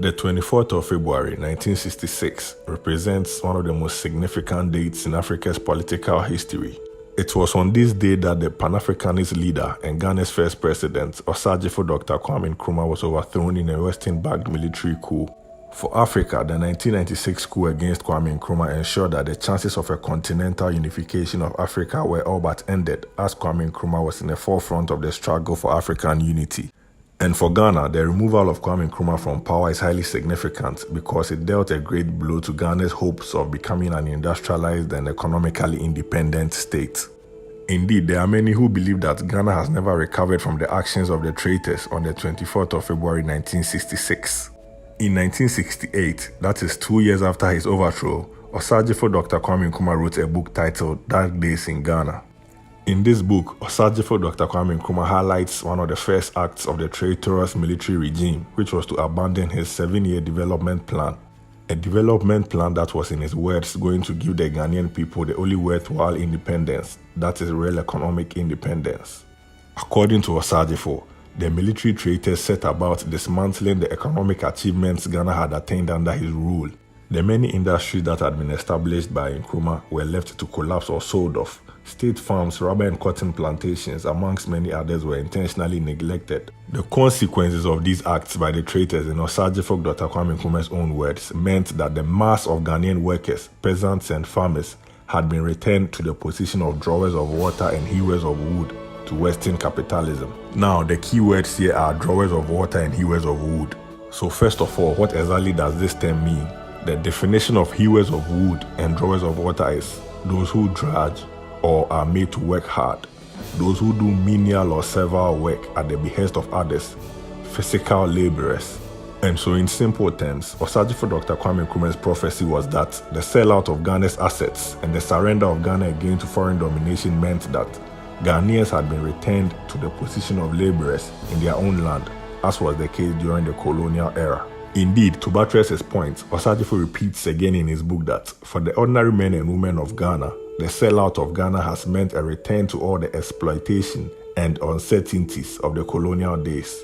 The 24th of February 1966 represents one of the most significant dates in Africa's political history. It was on this day that the Pan-Africanist leader and Ghana's first president, Osagyefo Dr. Kwame Nkrumah, was overthrown in a Western-backed military coup. For Africa, the 1996 coup against Kwame Nkrumah ensured that the chances of a continental unification of Africa were all but ended, as Kwame Nkrumah was in the forefront of the struggle for African unity. And for Ghana, the removal of Kwame Nkrumah from power is highly significant because it dealt a great blow to Ghana's hopes of becoming an industrialized and economically independent state. Indeed, there are many who believe that Ghana has never recovered from the actions of the traitors on the 24th of February 1966. In 1968, that is 2 years after his overthrow, Osagyefo Dr. Kwame Nkrumah wrote a book titled Dark Days in Ghana. In this book, Osagyefo Dr. Kwame Nkrumah highlights one of the first acts of the traitorous military regime, which was to abandon his 7-year development plan. A development plan that was, in his words, going to give the Ghanaian people the only worthwhile independence, that is real economic independence. According to Osagyefo, the military traitors set about dismantling the economic achievements Ghana had attained under his rule. The many industries that had been established by Nkrumah were left to collapse or sold off. State farms, rubber and cotton plantations, amongst many others, were intentionally neglected. The consequences of these acts by the traitors, in Osagyefo Dr. Kwame Nkrumah's own words, meant that the mass of Ghanaian workers, peasants and farmers had been returned to the position of drawers of water and hewers of wood to Western capitalism. Now, the key words here are drawers of water and hewers of wood. So first of all, what exactly does this term mean? The definition of hewers of wood and drawers of water is those who drudge or are made to work hard, those who do menial or servile work at the behest of others, physical laborers. And so in simple terms, Osagyefo Dr. Kwame Nkrumah's prophecy was that the sellout of Ghana's assets and the surrender of Ghana again to foreign domination meant that Ghanaians had been returned to the position of laborers in their own land, as was the case during the colonial era. Indeed, to buttress his point, Osagyefo repeats again in his book that for the ordinary men and women of Ghana, the sellout of Ghana has meant a return to all the exploitation and uncertainties of the colonial days.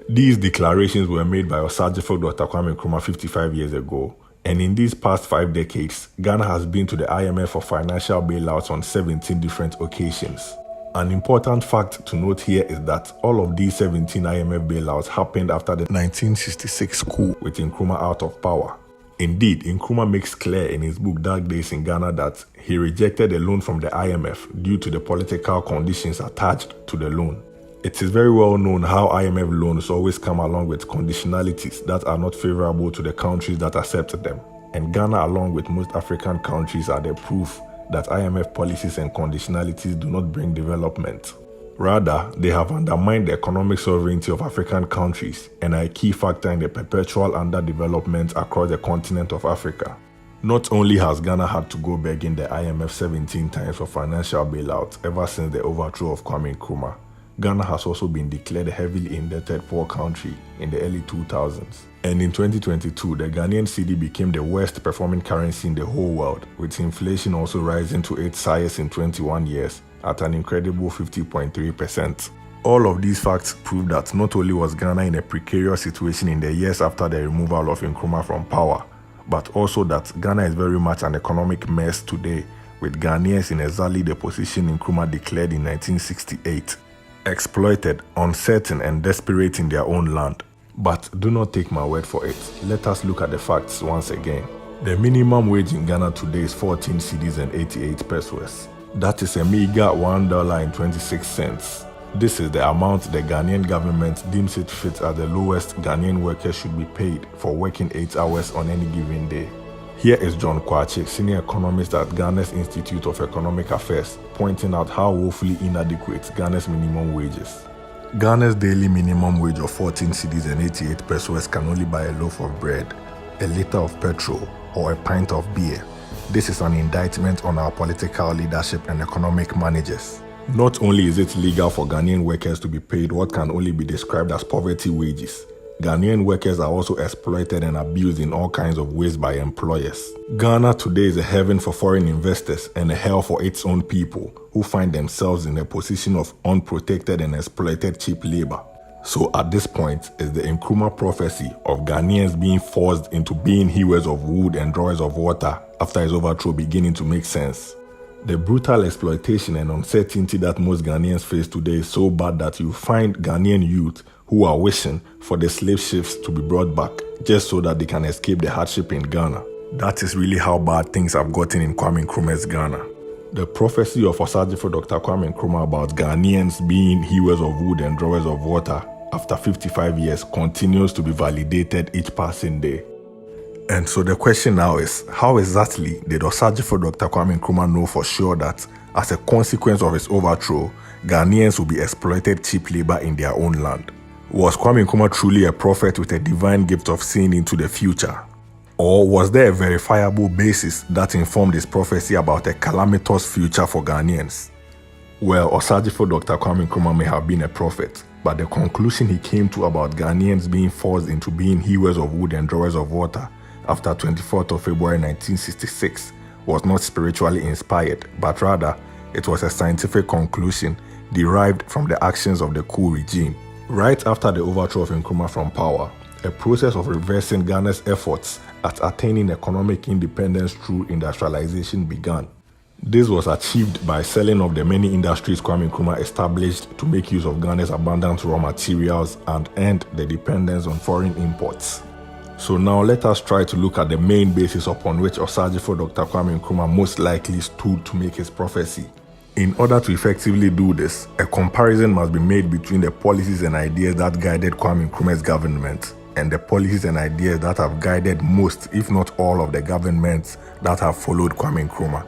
These declarations were made by Osagyefo Dr. Kwame Nkrumah 55 years ago, and in these past 5 decades, Ghana has been to the IMF for financial bailouts on 17 different occasions. An important fact to note here is that all of these 17 IMF bailouts happened after the 1966 coup with Nkrumah out of power. Indeed, Nkrumah makes clear in his book Dark Days in Ghana that he rejected a loan from the IMF due to the political conditions attached to the loan. It is very well known how IMF loans always come along with conditionalities that are not favorable to the countries that accept them. And Ghana, along with most African countries, are the proof that IMF policies and conditionalities do not bring development. Rather, they have undermined the economic sovereignty of African countries and are a key factor in the perpetual underdevelopment across the continent of Africa. Not only has Ghana had to go begging the IMF 17 times for financial bailout ever since the overthrow of Kwame Nkrumah, Ghana has also been declared a heavily indebted poor country in the early 2000s. And in 2022, the Ghanaian cedi became the worst performing currency in the whole world, with inflation also rising to its highest in 21 years at an incredible 50.3%. All of these facts prove that not only was Ghana in a precarious situation in the years after the removal of Nkrumah from power, but also that Ghana is very much an economic mess today, with Ghanaians in exactly the position Nkrumah declared in 1968. Exploited, uncertain and desperate in their own land. But do not take my word for it. Let us look at the facts once again. The minimum wage in Ghana today is 14 cedis and 88 pesos. That is a meager $1.26. This is the amount the Ghanaian government deems it fit as the lowest Ghanaian workers should be paid for working 8 hours on any given day. Here is John Kwache, senior economist at Ghana's Institute of Economic Affairs, pointing out how woefully inadequate Ghana's minimum wage is. Ghana's daily minimum wage of 14 cedis and 88 pesos can only buy a loaf of bread, a liter of petrol, or a pint of beer. This is an indictment on our political leadership and economic managers. Not only is it legal for Ghanaian workers to be paid what can only be described as poverty wages, Ghanaian workers are also exploited and abused in all kinds of ways by employers. Ghana today is a heaven for foreign investors and a hell for its own people, who find themselves in a position of unprotected and exploited cheap labor. So at this point is the Nkrumah prophecy of Ghanaians being forced into being hewers of wood and drawers of water after his overthrow beginning to make sense. The brutal exploitation and uncertainty that most Ghanaians face today is so bad that you find Ghanaian youth who are wishing for the slave ships to be brought back just so that they can escape the hardship in Ghana. That is really how bad things have gotten in Kwame Nkrumah's Ghana. The prophecy of Osagyefo Dr. Kwame Nkrumah about Ghanaians being hewers of wood and drawers of water after 55 years continues to be validated each passing day. And so the question now is, how exactly did Osagyefo Dr. Kwame Nkrumah know for sure that as a consequence of his overthrow, Ghanaians will be exploited cheap labor in their own land? Was Kwame Nkrumah truly a prophet with a divine gift of seeing into the future? Or was there a verifiable basis that informed his prophecy about a calamitous future for Ghanaians? Well, Osagyefo Dr. Kwame Nkrumah may have been a prophet, but the conclusion he came to about Ghanaians being forced into being hewers of wood and drawers of water after 24th of February 1966 was not spiritually inspired, but rather it was a scientific conclusion derived from the actions of the coup regime. Right after the overthrow of Nkrumah from power, a process of reversing Ghana's efforts at attaining economic independence through industrialization began. This was achieved by selling off the many industries Kwame Nkrumah established to make use of Ghana's abundant raw materials and end the dependence on foreign imports. So now let us try to look at the main basis upon which Osagyefo Dr. Kwame Nkrumah most likely stood to make his prophecy. In order to effectively do this, a comparison must be made between the policies and ideas that guided Kwame Nkrumah's government and the policies and ideas that have guided most, if not all, of the governments that have followed Kwame Nkrumah.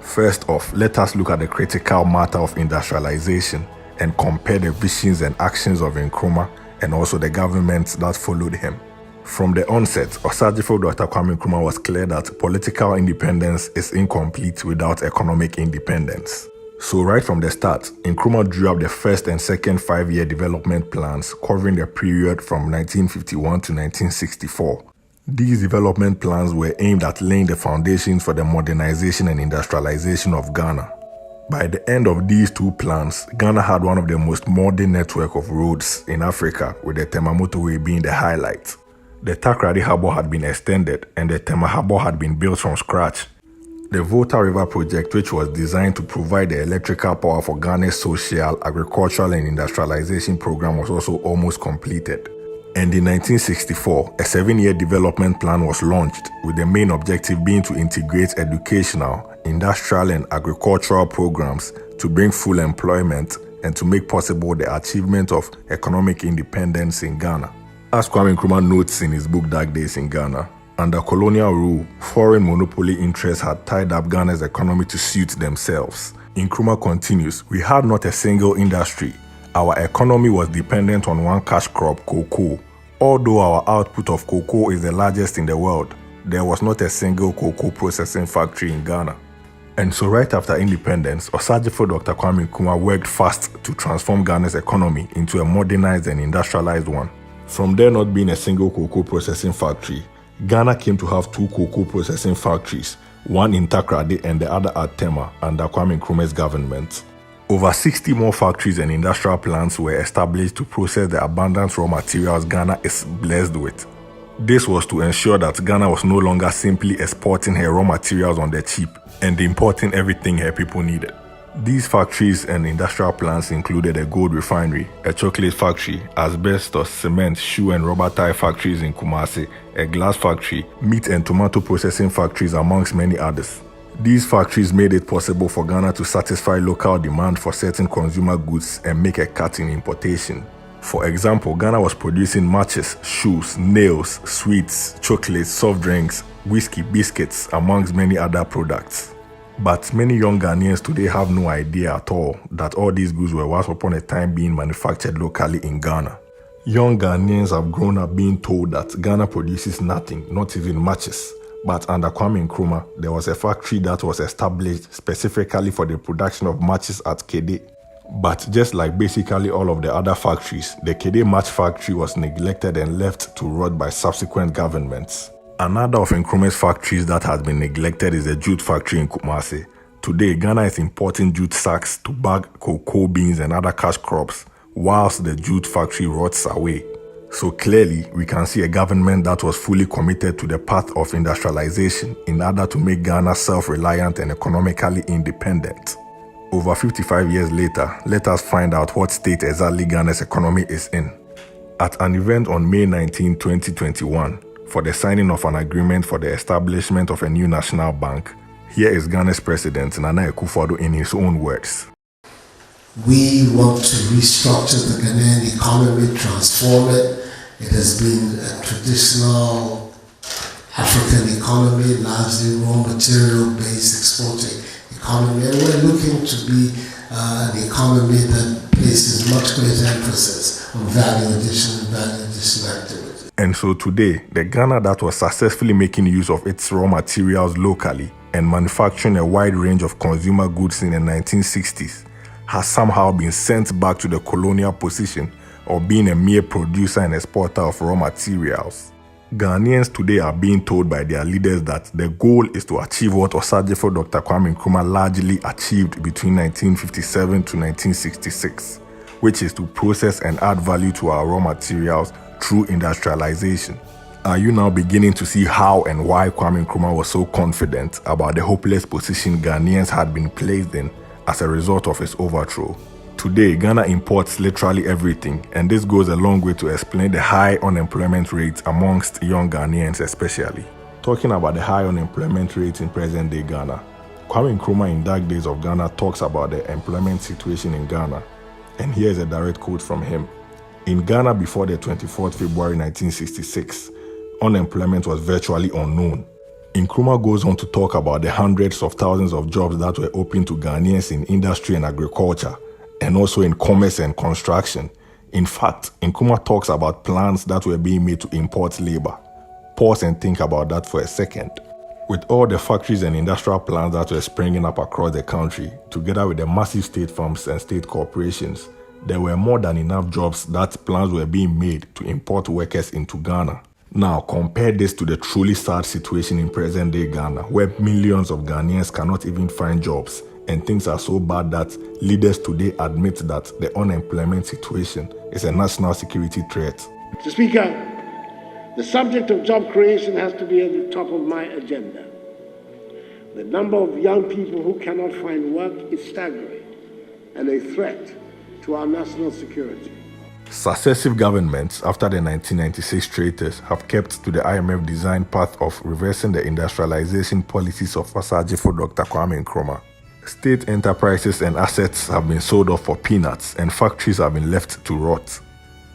First off, let us look at the critical matter of industrialization and compare the visions and actions of Nkrumah and also the governments that followed him. From the onset, Osagyefo Dr. Kwame Nkrumah was clear that political independence is incomplete without economic independence. So right from the start, Nkrumah drew up the first and second 5-year development plans covering the period from 1951 to 1964. These development plans were aimed at laying the foundations for the modernization and industrialization of Ghana. By the end of these two plans, Ghana had one of the most modern network of roads in Africa, with the Tema Motorway being the highlight. The Takoradi Harbour had been extended and the Tema Harbour had been built from scratch. The Volta River project, which was designed to provide the electrical power for Ghana's social, agricultural and industrialization program, was also almost completed. And in 1964, a 7-year development plan was launched, with the main objective being to integrate educational, industrial and agricultural programs to bring full employment and to make possible the achievement of economic independence in Ghana. As Kwame Nkrumah notes in his book Dark Days in Ghana, under colonial rule, foreign monopoly interests had tied up Ghana's economy to suit themselves. Nkrumah continues, "We had not a single industry. Our economy was dependent on one cash crop, cocoa. Although our output of cocoa is the largest in the world, there was not a single cocoa processing factory in Ghana." And so right after independence, Osagyefo Dr. Kwame Nkrumah worked fast to transform Ghana's economy into a modernized and industrialized one. From there not being a single cocoa processing factory, Ghana came to have 2 cocoa processing factories, one in Takoradi and the other at Tema under Kwame Nkrumah's government. Over 60 more factories and industrial plants were established to process the abundant raw materials Ghana is blessed with. This was to ensure that Ghana was no longer simply exporting her raw materials on the cheap and importing everything her people needed. These factories and industrial plants included a gold refinery, a chocolate factory, asbestos, cement, shoe and rubber tire factories in Kumasi, a glass factory, meat and tomato processing factories, amongst many others. These factories made it possible for Ghana to satisfy local demand for certain consumer goods and make a cut in importation. For example, Ghana was producing matches, shoes, nails, sweets, chocolates, soft drinks, whiskey, biscuits, amongst many other products. But many young Ghanaians today have no idea at all that all these goods were once upon a time being manufactured locally in Ghana. Young Ghanaians have grown up being told that Ghana produces nothing, not even matches. But under Kwame Nkrumah, there was a factory that was established specifically for the production of matches at Kede. But just like basically all of the other factories, the Kede match factory was neglected and left to rot by subsequent governments. Another of Nkrumah's factories that has been neglected is the jute factory in Kumasi. Today, Ghana is importing jute sacks to bag cocoa beans and other cash crops, whilst the jute factory rots away. So clearly, we can see a government that was fully committed to the path of industrialization in order to make Ghana self-reliant and economically independent. Over 55 years later, let us find out what state exactly Ghana's economy is in. At an event on May 19, 2021, for the signing of an agreement for the establishment of a new national bank, here is Ghana's President Nana Akufo-Addo in his own words. We want to restructure the Ghanaian economy, transform it. It has been a traditional African economy, largely raw material-based exporting economy, and we're looking to be an economy that places much greater emphasis on value addition activity. And so today, the Ghana that was successfully making use of its raw materials locally and manufacturing a wide range of consumer goods in the 1960s has somehow been sent back to the colonial position of being a mere producer and exporter of raw materials. Ghanaians today are being told by their leaders that the goal is to achieve what Osagyefo Dr. Kwame Nkrumah largely achieved between 1957 to 1966, which is to process and add value to our raw materials through industrialization. Are you now beginning to see how and why Kwame Nkrumah was so confident about the hopeless position Ghanaians had been placed in as a result of his overthrow? Today, Ghana imports literally everything, and this goes a long way to explain the high unemployment rates amongst young Ghanaians especially. Talking about the high unemployment rate in present-day Ghana, Kwame Nkrumah in Dark Days of Ghana talks about the employment situation in Ghana, and here's a direct quote from him. In Ghana before the 24th February 1966, unemployment was virtually unknown. Nkrumah goes on to talk about the hundreds of thousands of jobs that were open to Ghanaians in industry and agriculture, and also in commerce and construction. In fact, Nkrumah talks about plans that were being made to import labor. Pause and think about that for a second. With all the factories and industrial plants that were springing up across the country, together with the massive state farms and state corporations, there were more than enough jobs that plans were being made to import workers into Ghana. Now, compare this to the truly sad situation in present-day Ghana, where millions of Ghanaians cannot even find jobs, and things are so bad that leaders today admit that the unemployment situation is a national security threat. Mr. Speaker, the subject of job creation has to be at the top of my agenda. The number of young people who cannot find work is staggering and a threat to our national security. Successive governments after the 1996 traitors have kept to the IMF-designed path of reversing the industrialization policies of Osagyefo Dr. Kwame Nkrumah. State enterprises and assets have been sold off for peanuts, and factories have been left to rot.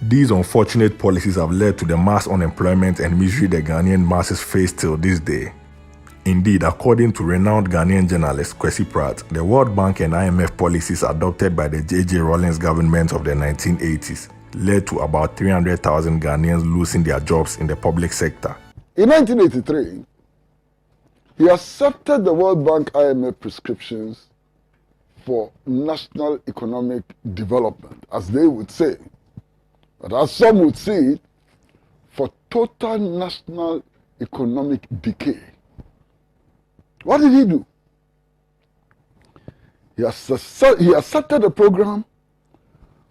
These unfortunate policies have led to the mass unemployment and misery the Ghanaian masses face till this day. Indeed, according to renowned Ghanaian journalist Kwesi Pratt, the World Bank and IMF policies adopted by the J.J. Rawlings government of the 1980s led to about 300,000 Ghanaians losing their jobs in the public sector. In 1983, he accepted the World Bank IMF prescriptions for national economic development, as they would say, but as some would see it, for total national economic decay. What did he do? He accepted a program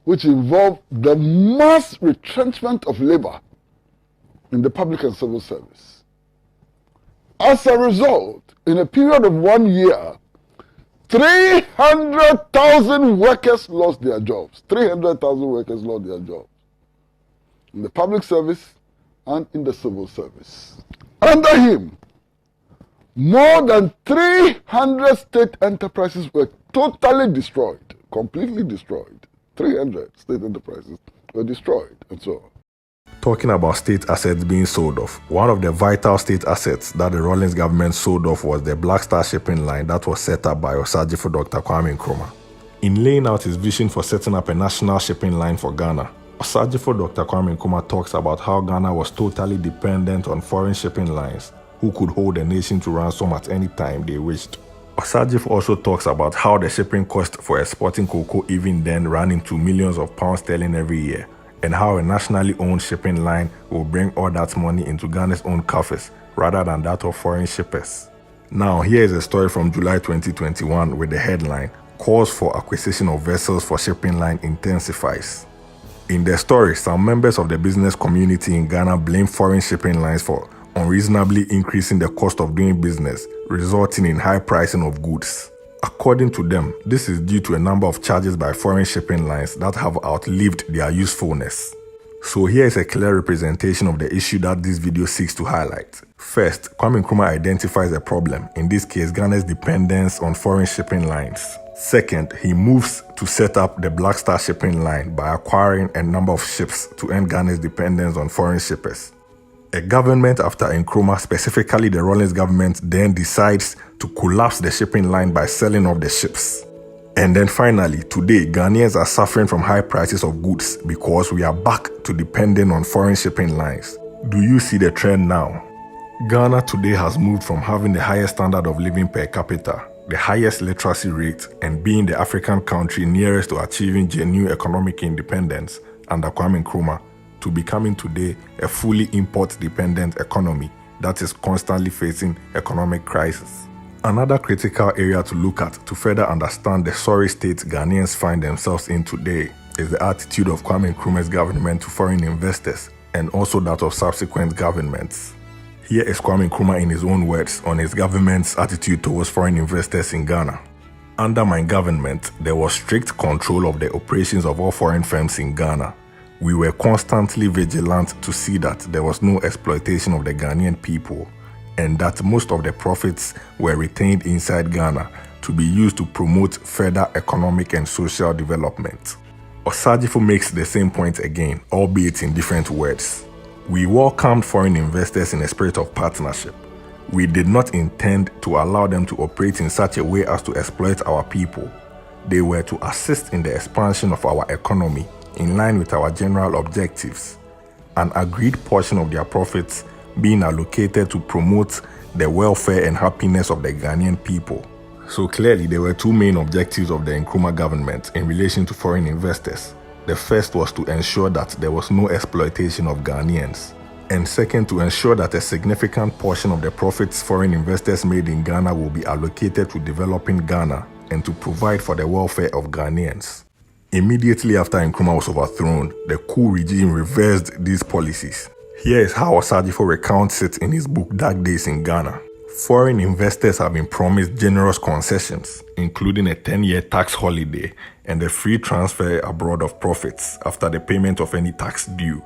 which involved the mass retrenchment of labor in the public and civil service. As a result, in a period of 1 year, 300,000 workers lost their jobs. 300,000 workers lost their jobs in the public service and in the civil service. Under him, more than 300 state enterprises were totally destroyed, completely destroyed. 300 state enterprises were destroyed, and so on. Talking about state assets being sold off, one of the vital state assets that the Rawlings government sold off was the Black Star shipping line that was set up by Osagyefo Dr. Kwame Nkrumah. In laying out his vision for setting up a national shipping line for Ghana, Osagyefo Dr. Kwame Nkrumah talks about how Ghana was totally dependent on foreign shipping lines who could hold the nation to ransom at any time they wished. Osagyefo also talks about how the shipping cost for exporting cocoa even then ran into millions of pounds sterling every year, and how a nationally owned shipping line will bring all that money into Ghana's own coffers rather than that of foreign shippers. Now, here is a story from July 2021 with the headline, "Calls for acquisition of vessels for shipping line intensifies." In the story, some members of the business community in Ghana blame foreign shipping lines for unreasonably increasing the cost of doing business, resulting in high pricing of goods. According to them, this is due to a number of charges by foreign shipping lines that have outlived their usefulness. So here is a clear representation of the issue that this video seeks to highlight. First, Kwame Nkrumah identifies a problem, in this case Ghana's dependence on foreign shipping lines. Second, he moves to set up the Black Star shipping line by acquiring a number of ships to end Ghana's dependence on foreign shippers. A government after Nkrumah, specifically the Rawlings government, then decides to collapse the shipping line by selling off the ships. And then finally, today, Ghanaians are suffering from high prices of goods because we are back to depending on foreign shipping lines. Do you see the trend now? Ghana today has moved from having the highest standard of living per capita, the highest literacy rate, and being the African country nearest to achieving genuine economic independence under Kwame Nkrumah, to becoming today a fully import-dependent economy that is constantly facing economic crisis. Another critical area to look at to further understand the sorry state Ghanaians find themselves in today is the attitude of Kwame Nkrumah's government to foreign investors, and also that of subsequent governments. Here is Kwame Nkrumah in his own words on his government's attitude towards foreign investors in Ghana. Under my government, there was strict control of the operations of all foreign firms in Ghana. We were constantly vigilant to see that there was no exploitation of the Ghanaian people, and that most of the profits were retained inside Ghana to be used to promote further economic and social development. Osagyefo makes the same point again, albeit in different words. We welcomed foreign investors in a spirit of partnership. We did not intend to allow them to operate in such a way as to exploit our people. They were to assist in the expansion of our economy in line with our general objectives. An agreed portion of their profits being allocated to promote the welfare and happiness of the Ghanaian people. So clearly there were two main objectives of the Nkrumah government in relation to foreign investors. The first was to ensure that there was no exploitation of Ghanaians, and second, to ensure that a significant portion of the profits foreign investors made in Ghana will be allocated to developing Ghana and to provide for the welfare of Ghanaians. Immediately after Nkrumah was overthrown, the coup regime reversed these policies. Here is how Osagyefo recounts it in his book Dark Days in Ghana. Foreign investors have been promised generous concessions, including a 10-year tax holiday and a free transfer abroad of profits after the payment of any tax due.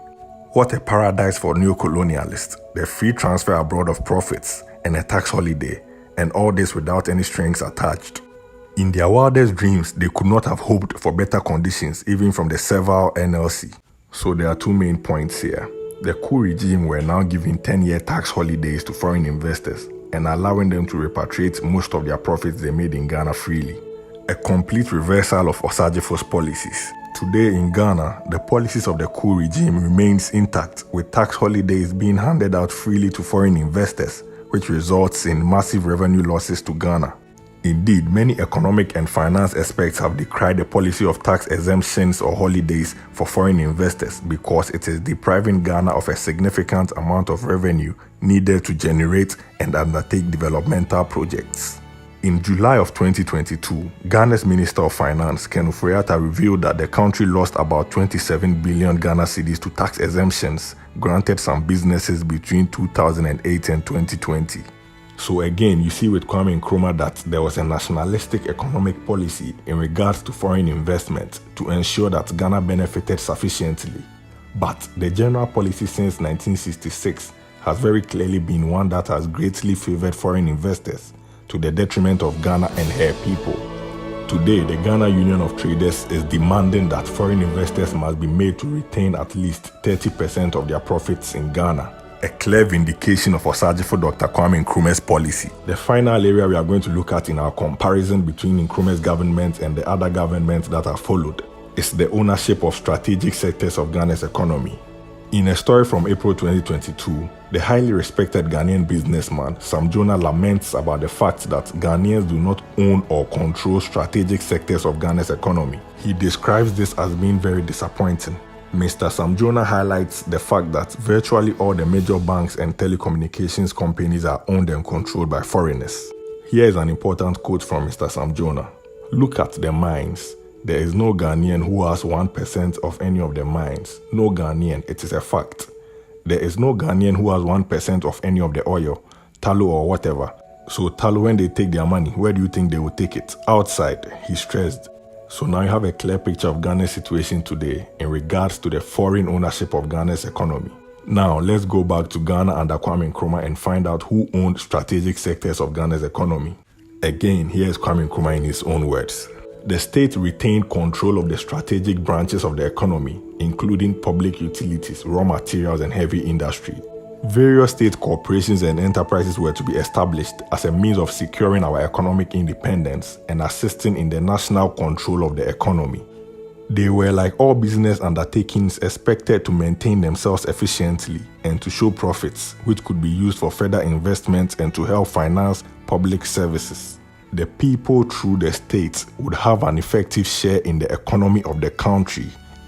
What a paradise for neo-colonialists, the free transfer abroad of profits and a tax holiday, and all this without any strings attached. In their wildest dreams, they could not have hoped for better conditions even from the servile NLC. So there are two main points here. The coup regime were now giving 10-year tax holidays to foreign investors and allowing them to repatriate most of their profits they made in Ghana freely. A complete reversal of Osagyefo's policies. Today in Ghana, the policies of the coup regime remains intact, with tax holidays being handed out freely to foreign investors, which results in massive revenue losses to Ghana. Indeed, many economic and finance experts have decried the policy of tax exemptions or holidays for foreign investors because it is depriving Ghana of a significant amount of revenue needed to generate and undertake developmental projects. In July of 2022, Ghana's Minister of Finance, Ken Ofori-Atta, revealed that the country lost about 27 billion Ghana cedis to tax exemptions granted some businesses between 2008 and 2020. So again, you see with Kwame Nkrumah that there was a nationalistic economic policy in regards to foreign investment to ensure that Ghana benefited sufficiently. But the general policy since 1966 has very clearly been one that has greatly favored foreign investors to the detriment of Ghana and her people. Today, the Ghana Union of Traders is demanding that foreign investors must be made to retain at least 30% of their profits in Ghana. A clear vindication of Osagyefo Dr. Kwame Nkrumah's policy. The final area we are going to look at in our comparison between Nkrumah's government and the other governments that have followed is the ownership of strategic sectors of Ghana's economy. In a story from April 2022, the highly respected Ghanaian businessman Sam Jonah laments about the fact that Ghanaians do not own or control strategic sectors of Ghana's economy. He describes this as being very disappointing. Mr. Sam Jonah highlights the fact that virtually all the major banks and telecommunications companies are owned and controlled by foreigners. Here is an important quote from Mr. Sam Jonah. Look at the mines. There is no Ghanaian who has 1% of any of the mines. No Ghanaian, it is a fact. There is no Ghanaian who has 1% of any of the oil, tallow or whatever. So tallow, when they take their money, where do you think they will take it? Outside, he stressed. So now you have a clear picture of Ghana's situation today in regards to the foreign ownership of Ghana's economy. Now, let's go back to Ghana under Kwame Nkrumah and find out who owned strategic sectors of Ghana's economy. Again, here is Kwame Nkrumah in his own words. The state retained control of the strategic branches of the economy, including public utilities, raw materials, and heavy industry. Various state corporations and enterprises were to be established as a means of securing our economic independence and assisting in the national control of the economy. They were, like all business undertakings, expected to maintain themselves efficiently and to show profits, which could be used for further investments and to help finance public services. The people through the state would have an effective share in the economy of the country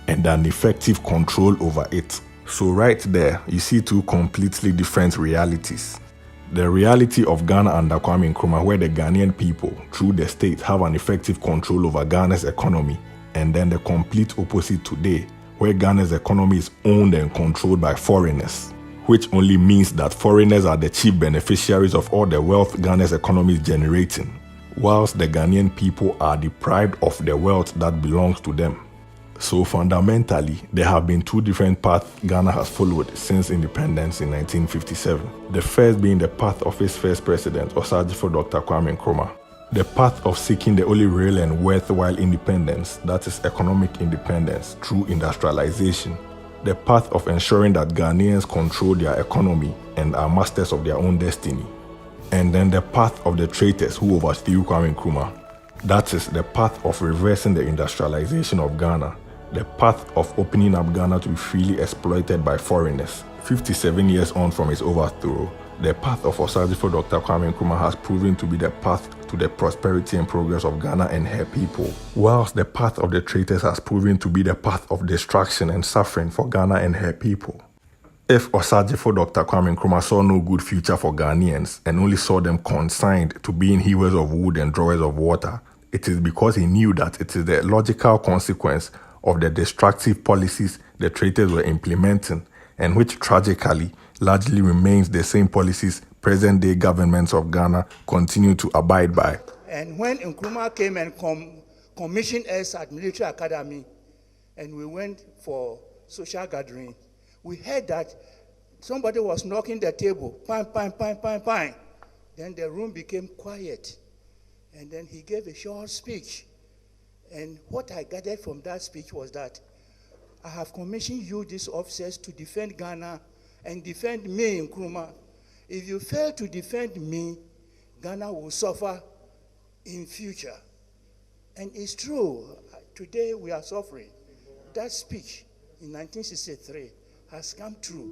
and an effective control over it. So right there, you see two completely different realities. The reality of Ghana under Kwame Nkrumah, where the Ghanaian people through the state have an effective control over Ghana's economy, and then the complete opposite today, where Ghana's economy is owned and controlled by foreigners, which only means that foreigners are the chief beneficiaries of all the wealth Ghana's economy is generating, whilst the Ghanaian people are deprived of the wealth that belongs to them. So fundamentally, there have been two different paths Ghana has followed since independence in 1957. The first being the path of its first president, Osagyefo Dr. Kwame Nkrumah. The path of seeking the only real and worthwhile independence, that is economic independence, through industrialization. The path of ensuring that Ghanaians control their economy and are masters of their own destiny. And then the path of the traitors who overthrew Kwame Nkrumah. That is the path of reversing the industrialization of Ghana. The path of opening up Ghana to be freely exploited by foreigners. 57 years on from its overthrow, the path of Osagyefo Dr. Kwame Nkrumah has proven to be the path to the prosperity and progress of Ghana and her people, whilst the path of the traitors has proven to be the path of destruction and suffering for Ghana and her people. If Osagyefo Dr. Kwame Nkrumah saw no good future for Ghanaians and only saw them consigned to being hewers of wood and drawers of water, it is because he knew that it is the logical consequence of the destructive policies the traitors were implementing, and which tragically largely remains the same policies present-day governments of Ghana continue to abide by. And when Nkrumah came and commissioned us at Military Academy, and we went for social gathering, we heard that somebody was knocking the table, pang, pang, pang, pang, pang. Then the room became quiet. And then he gave a short speech. And what I gathered from that speech was that I have commissioned you, these officers, to defend Ghana and defend me, Nkrumah. If you fail to defend me, Ghana will suffer in future. And it's true. Today we are suffering. That speech in 1963 has come true.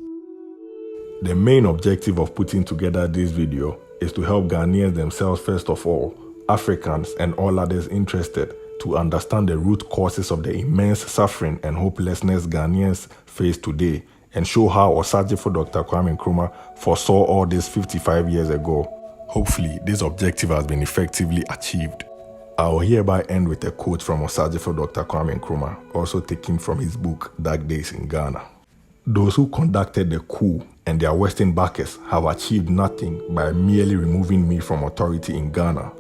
The main objective of putting together this video is to help Ghanaians themselves first of all, Africans and all others interested, to understand the root causes of the immense suffering and hopelessness Ghanaians face today, and show how Osagyefo Dr. Kwame Nkrumah foresaw all this 55 years ago. Hopefully, this objective has been effectively achieved. I will hereby end with a quote from Osagyefo Dr. Kwame Nkrumah, also taken from his book, Dark Days in Ghana. Those who conducted the coup and their Western backers have achieved nothing by merely removing me from authority in Ghana.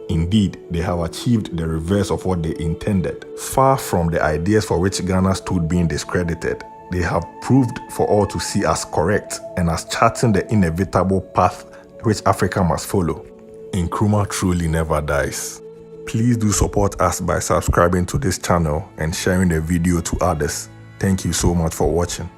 Indeed, they have achieved the reverse of what they intended. Far from the ideas for which Ghana stood being discredited, they have proved for all to see as correct and as charting the inevitable path which Africa must follow. Nkrumah truly never dies. Please do support us by subscribing to this channel and sharing the video to others. Thank you so much for watching.